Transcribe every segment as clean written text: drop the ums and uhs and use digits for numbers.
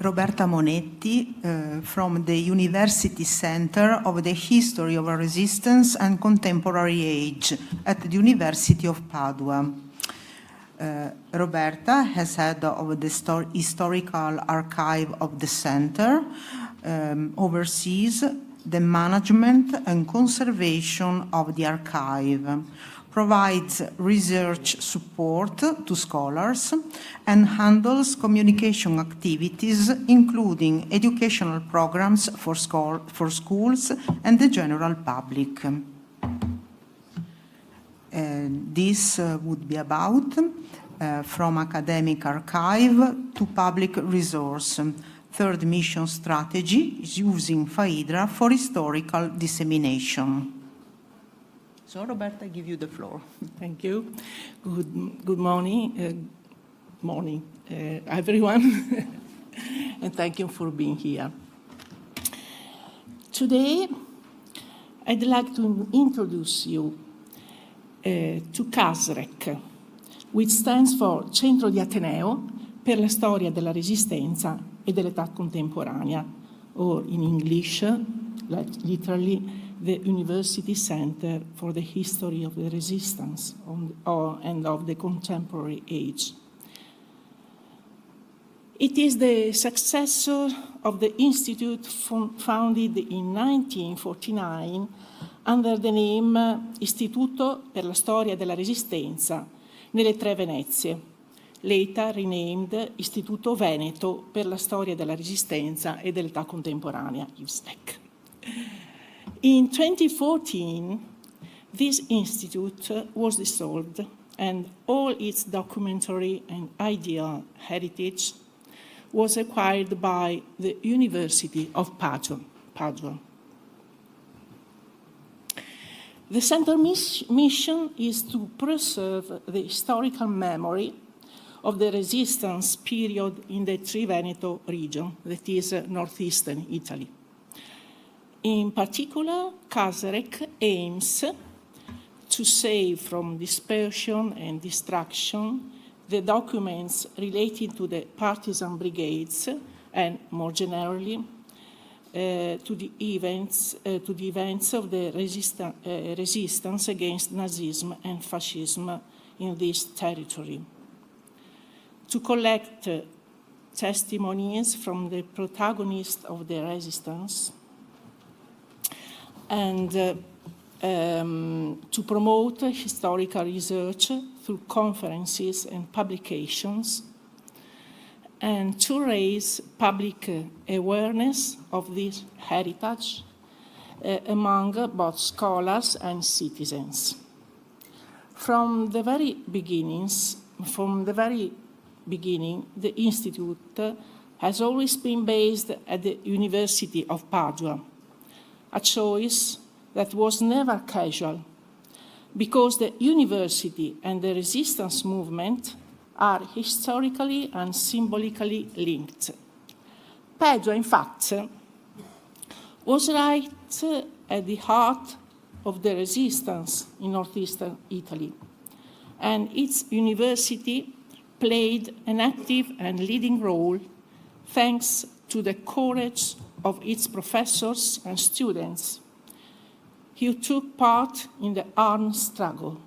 Roberta Monetti from the University Center of the History of Resistance and Contemporary Age at the University of Padua. Roberta has head of the historical archive of the center, oversees the management and conservation of the archive, provides research support to scholars, and handles communication activities, including educational programs for schools and the general public. This would be about from academic archive to public resource. Third mission strategy is using Phaidra for historical dissemination. So, Roberta, I give you the floor. Thank you. Good morning, everyone, and thank you for being here. Today, I'd like to introduce you to Casrec, which stands for Centro di Ateneo per la storia della Resistenza e dell'età contemporanea, or in English, like literally, the University Center for the History of the Resistance and of the Contemporary Age. It is the successor of the institute founded in 1949 under the name Istituto per la Storia della Resistenza nelle Tre Venezie, later renamed Istituto Veneto per la Storia della Resistenza e dell'Età Contemporanea, IVSTEC. In 2014, this institute was dissolved and all its documentary and ideal heritage was acquired by the University of Padua. The center mission is to preserve the historical memory of the resistance period in the Triveneto region, that is northeastern Italy. In particular, Casrec aims to save from dispersion and destruction the documents related to the partisan brigades and, more generally, to the events of the resistance against Nazism and Fascism in this territory. To collect testimonies from the protagonists of the resistance and to promote historical research through conferences and publications, and to raise public awareness of this heritage among both scholars and citizens. From the very beginning, the Institute has always been based at the University of Padua, a choice that was never casual, because the university and the resistance movement are historically and symbolically linked. Padua, in fact, was right at the heart of the resistance in northeastern Italy, and its university played an active and leading role thanks to the courage of its professors and students who took part in the armed struggle.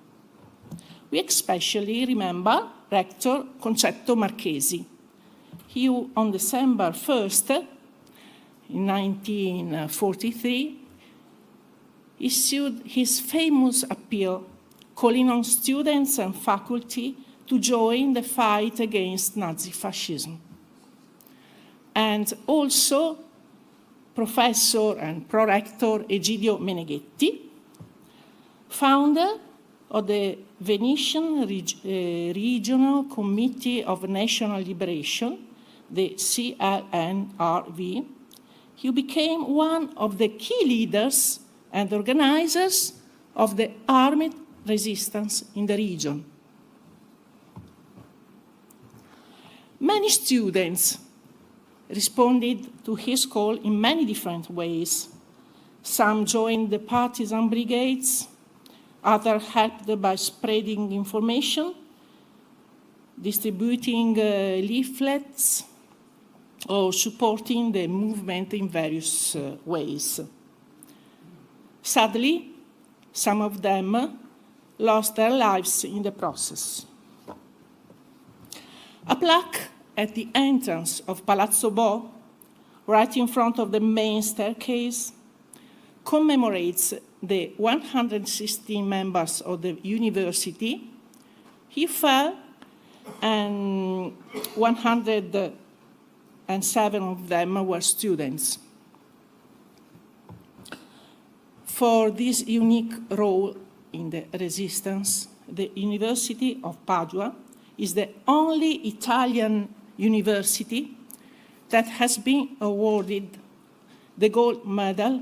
We especially remember Rector Concetto Marchesi, who on December 1st, in 1943, issued his famous appeal calling on students and faculty to join the fight against Nazi fascism. And also Professor and Prorector Egidio Meneghetti, founder of the Venetian Regional Committee of National Liberation, the CLNRV, he became one of the key leaders and organizers of the armed resistance in the region. Many students responded to his call in many different ways. Some joined the partisan brigades, others helped by spreading information, distributing leaflets, or supporting the movement in various ways. Sadly, some of them lost their lives in the process. A plaque at the entrance of Palazzo Bo, right in front of the main staircase, commemorates the 116 members of the university. He fell, and 107 of them were students. For this unique role in the resistance, the University of Padua is the only Italian university that has been awarded the Gold Medal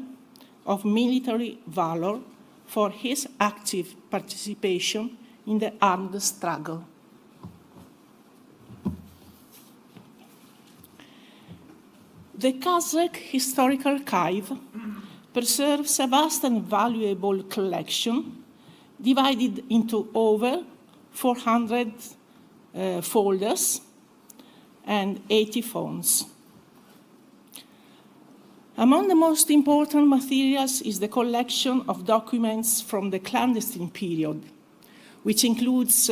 of Military Valor for his active participation in the armed struggle. The Casrec Historical Archive preserves a vast and valuable collection divided into over 400 folders and 80 phones. Among the most important materials is the collection of documents from the clandestine period, which includes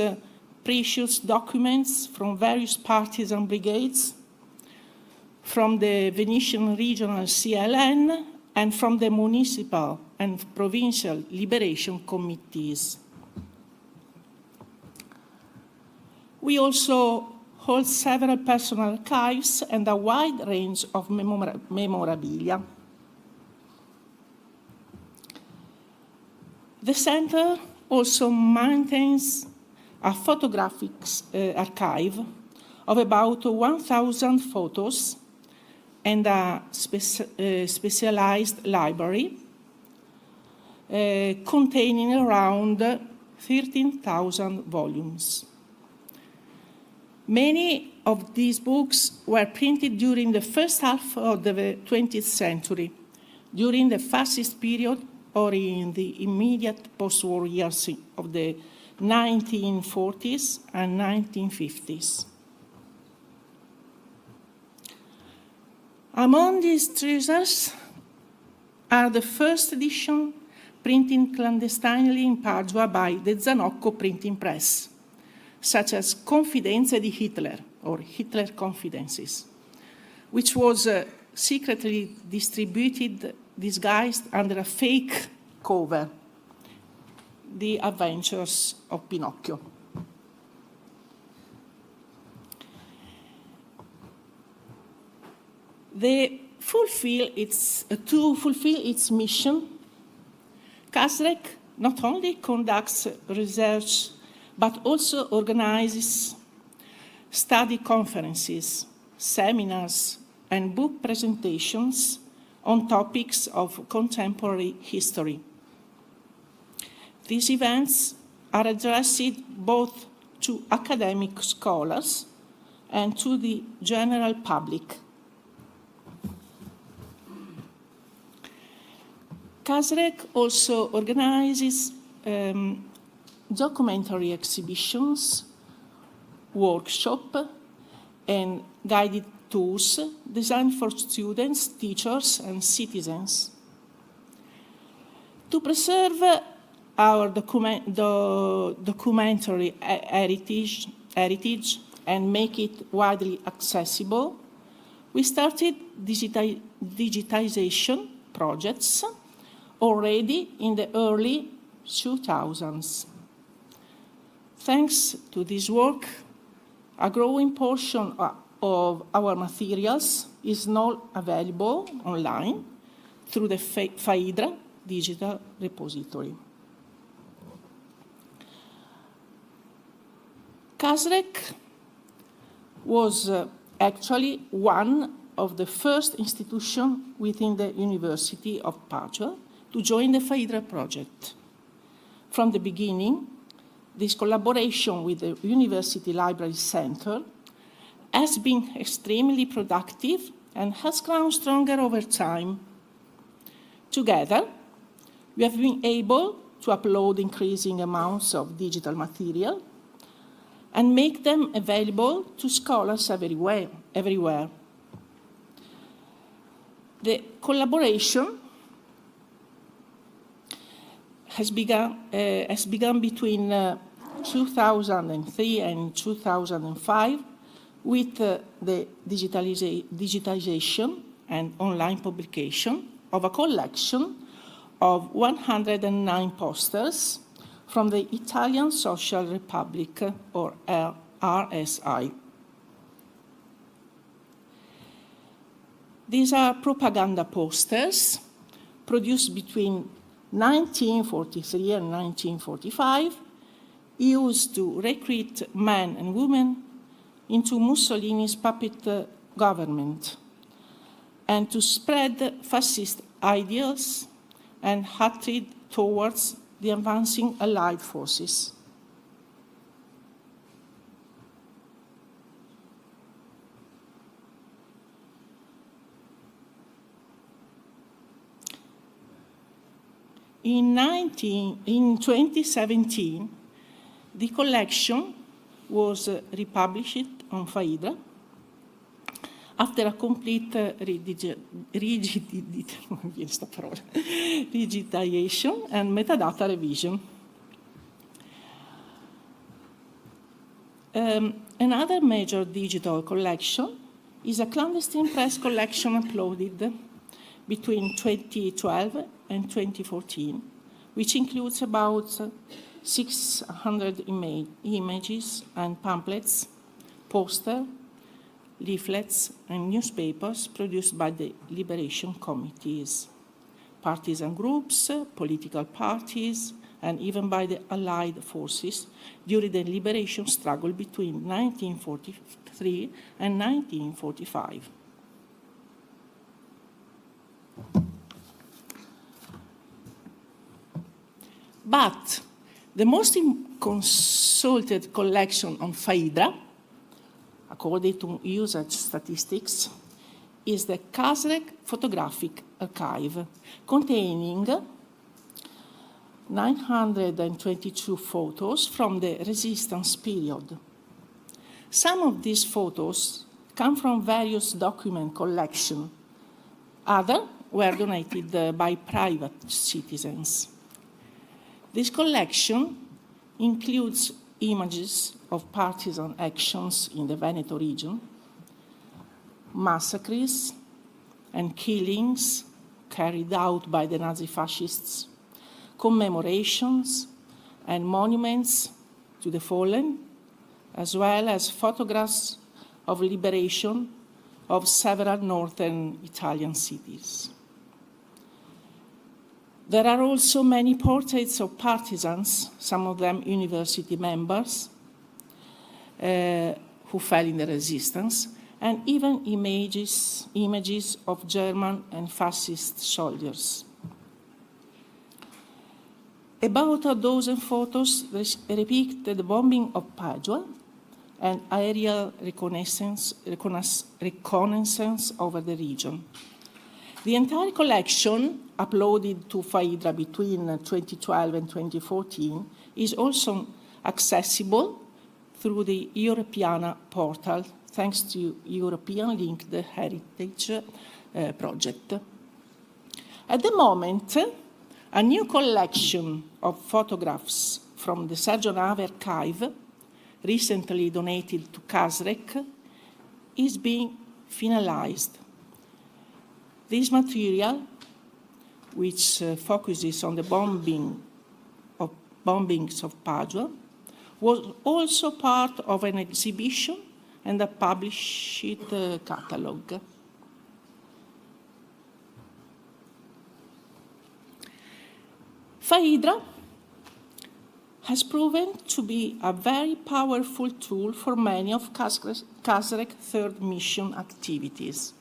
precious documents from various partisan brigades, from the Venetian regional CLN, and from the municipal and provincial liberation committees. We also hold several personal archives and a wide range of memorabilia. The center also maintains a photographic archive of about 1,000 photos and a specialized library containing around 13,000 volumes. Many of these books were printed during the first half of the 20th century, during the fascist period or in the immediate post-war years of the 1940s and 1950s. Among these treasures are the first edition printed clandestinely in Padua by the Zanocco printing press, such as Confidenze di Hitler, or Hitler Confidences, which was secretly distributed disguised under a fake cover, The Adventures of Pinocchio. To fulfill its mission, Casrec not only conducts research but also organizes study conferences, seminars, and book presentations on topics of contemporary history. These events are addressed both to academic scholars and to the general public. Casrec also organizes documentary exhibitions, workshops, and guided tours designed for students, teachers, and citizens. To preserve our documentary heritage and make it widely accessible, we started digitization projects already in the early 2000s. Thanks to this work, a growing portion of our materials is now available online through the Phaidra digital repository. Casrec was actually one of the first institutions within the University of Padua to join the Phaidra project. From the beginning, this collaboration with the University Library Center has been extremely productive and has grown stronger over time. Together, we have been able to upload increasing amounts of digital material and make them available to scholars everywhere. The collaboration has begun between 2003 and 2005 with the digitization and online publication of a collection of 109 posters from the Italian Social Republic, or RSI. These are propaganda posters produced between 1943 and 1945, used to recruit men and women into Mussolini's puppet government and to spread fascist ideals and hatred towards the advancing Allied forces. In 2017, the collection was republished on Phaidra after a complete digitization and metadata revision. Another major digital collection is a clandestine press collection uploaded between 2012 and 2014, which includes about 600 images and pamphlets, posters, leaflets, and newspapers produced by the liberation committees, partisan groups, political parties, and even by the Allied forces during the liberation struggle between 1943 and 1945. But the most consulted collection on Phaidra, according to usage statistics, is the Casrec photographic archive, containing 922 photos from the resistance period. Some of these photos come from various document collections. Others were donated by private citizens. This collection includes images of partisan actions in the Veneto region, massacres and killings carried out by the Nazi fascists, commemorations and monuments to the fallen, as well as photographs of liberation of several northern Italian cities. There are also many portraits of partisans, some of them university members, who fell in the resistance, and even images of German and fascist soldiers. About a dozen photos depict the bombing of Padua and aerial reconnaissance over the region. The entire collection, uploaded to Phaidra between 2012 and 2014, is also accessible through the Europeana portal, thanks to European Linked Heritage project. At the moment, a new collection of photographs from the Sergio Nave archive, recently donated to Casrec, is being finalized. This material, which focuses on the bombings of Padua, was also part of an exhibition and a published catalogue. Phaidra has proven to be a very powerful tool for many of Casrec's third mission activities.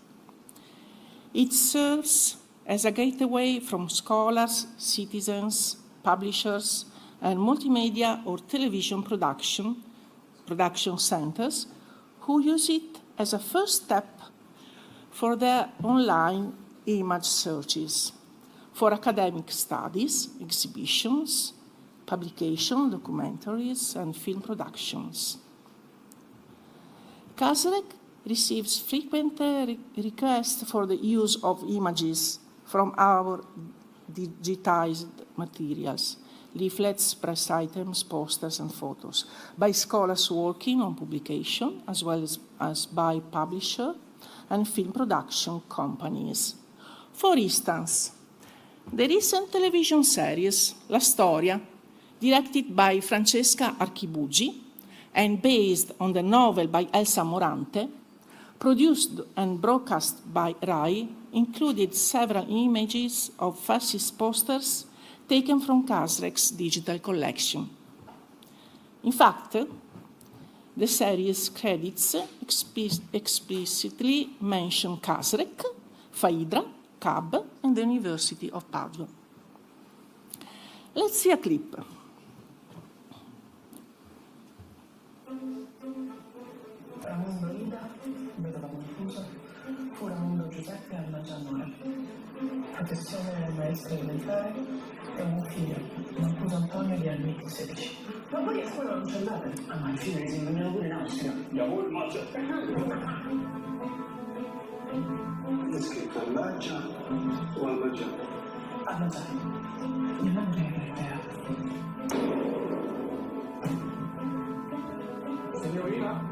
It serves as a gateway from scholars, citizens, publishers, and multimedia or television production centers who use it as a first step for their online image searches, for academic studies, exhibitions, publication, documentaries, and film productions. Casrec receives frequent requests for the use of images from our digitized materials, leaflets, press items, posters, and photos, by scholars working on publication, as well as by publisher and film production companies. For instance, the recent television series, La Storia, directed by Francesca Archibugi and based on the novel by Elsa Morante, produced and broadcast by RAI, included several images of fascist posters taken from Casrec's digital collection. In fact, the series credits explicitly mention Casrec, Phaidra, CAB, and the University of Padua. Let's see a clip. Tramundo Ida, vedova confusa, fu Ramundo Giuseppe Almagianore. Professione maestra elementare e un figlio, Mancuso Antonio di anni 16. Ma voi a scuola non ci andate? Ah, ma i figli si insegnano pure in Austria. Jawohl, Mathe. È scritto Almagia o Almagiano? Almagiano. Mia madre è ebrea. Signorina,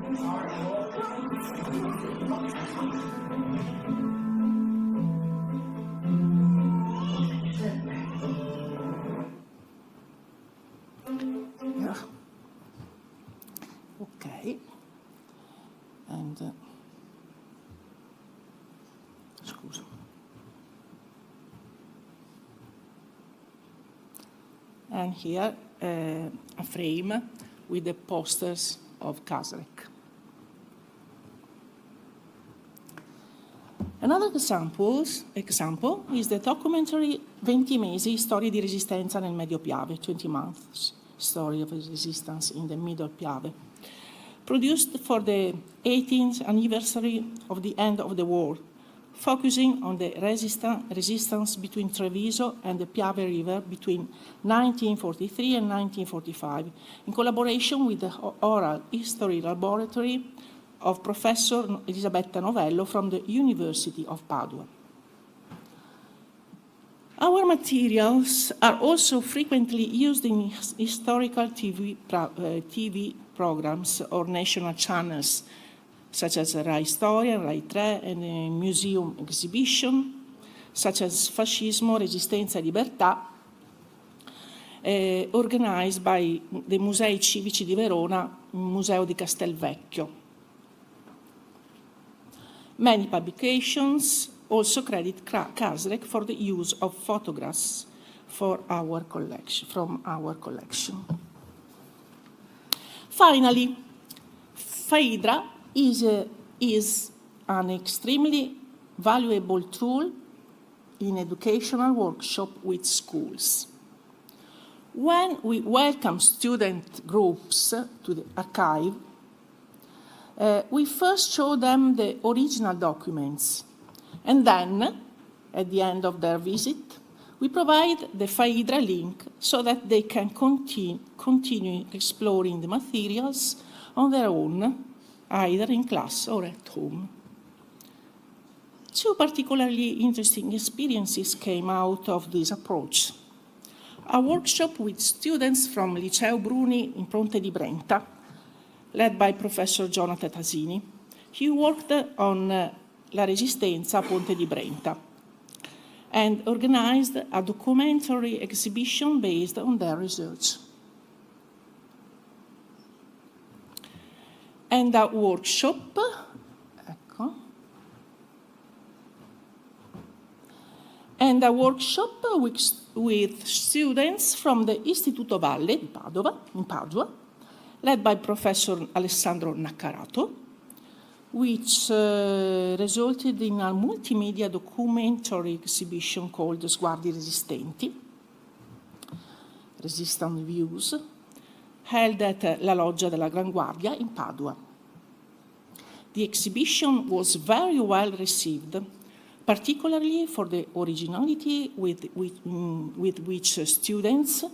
Okay. And scusa. And here a frame with the posters of Casrec. Another example is the documentary 20 mesi, storia di resistenza nel Medio Piave, 20 months, story of resistance in the Middle Piave, produced for the 18th anniversary of the end of the war, focusing on the resistance between Treviso and the Piave River between 1943 and 1945, in collaboration with the Oral History Laboratory of Professor Elisabetta Novello from the University of Padua. Our materials are also frequently used in historical TV programs or national channels, such as Rai Storia, Rai 3, and a museum exhibition, such as Fascismo, Resistenza e Libertà, organized by the Musei Civici di Verona, Museo di Castelvecchio. Many publications also credit Casrec for the use of photographs from our collection. Finally, Phaidra is an extremely valuable tool in educational workshop with schools. When we welcome student groups to the archive, we first show them the original documents, and then, at the end of their visit, we provide the Phaidra link so that they can continue exploring the materials on their own, either in class or at home. Two particularly interesting experiences came out of this approach. A workshop with students from Liceo Bruni in Ponte di Brenta, led by Professor Jonathan Tasini. He worked on La Resistenza a Ponte di Brenta and organized a documentary exhibition based on their research. And a workshop, with students from the Istituto Valle in Padua, led by Professor Alessandro Naccarato, which resulted in a multimedia documentary exhibition called Sguardi Resistenti, Resistant Views, held at La Loggia della Gran Guardia in Padua. The exhibition was very well received, particularly for the originality with which students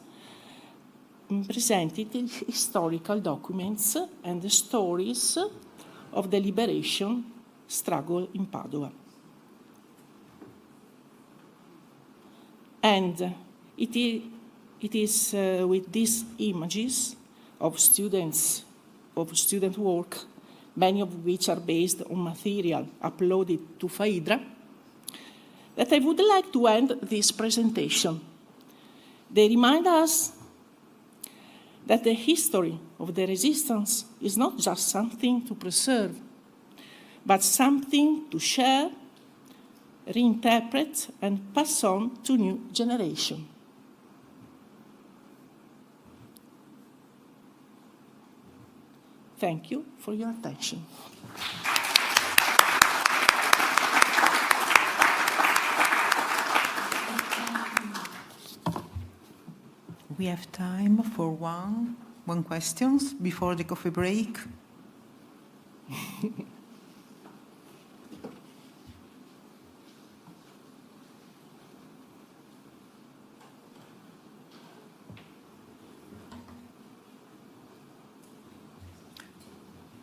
presented historical documents and the stories of the liberation struggle in Padua. And it is with these images of student work, many of which are based on material uploaded to Phaidra, that I would like to end this presentation. They remind us that the history of the resistance is not just something to preserve, but something to share, reinterpret, and pass on to new generations. Thank you for your attention. We have time for one question before the coffee break.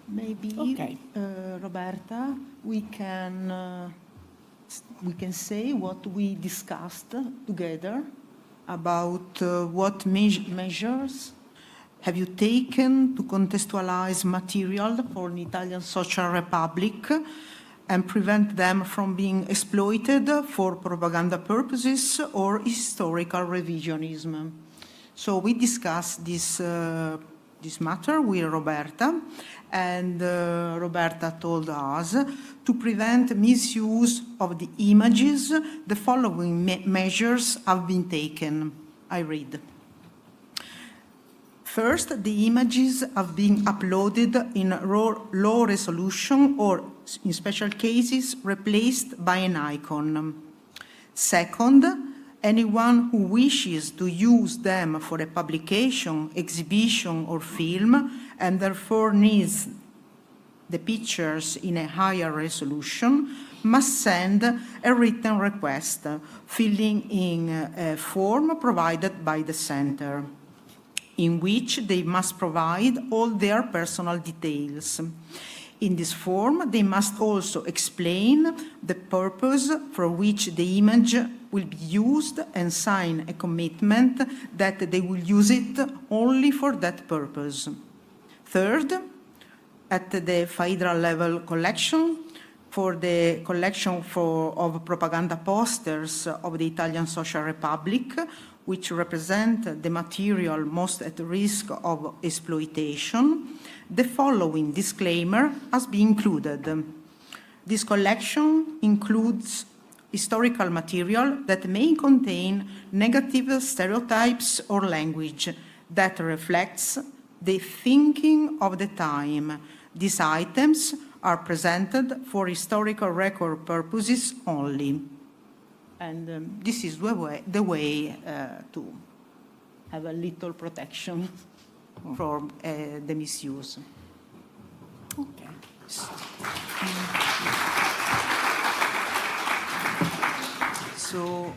Maybe, Okay. Roberta, we can say what we discussed together about what measures have you taken to contextualize material for the Italian Social Republic and prevent them from being exploited for propaganda purposes or historical revisionism. So we discussed this matter with Roberta, and Roberta told us to prevent misuse of the images, the following measures have been taken. I read. First, the images have been uploaded in low resolution or, in special cases, replaced by an icon. Second, anyone who wishes to use them for a publication, exhibition, or film, and therefore needs the pictures in a higher resolution, must send a written request, filling in a form provided by the center, in which they must provide all their personal details. In this form, they must also explain the purpose for which the image will be used and sign a commitment that they will use it only for that purpose. Third, at the Phaidra level collection, for the collection of propaganda posters of the Italian Social Republic, which represent the material most at risk of exploitation, the following disclaimer has been included. This collection includes historical material that may contain negative stereotypes or language that reflects the thinking of the time. These items are presented for historical record purposes only. And this is the way to have a little protection from the misuse. Okay. So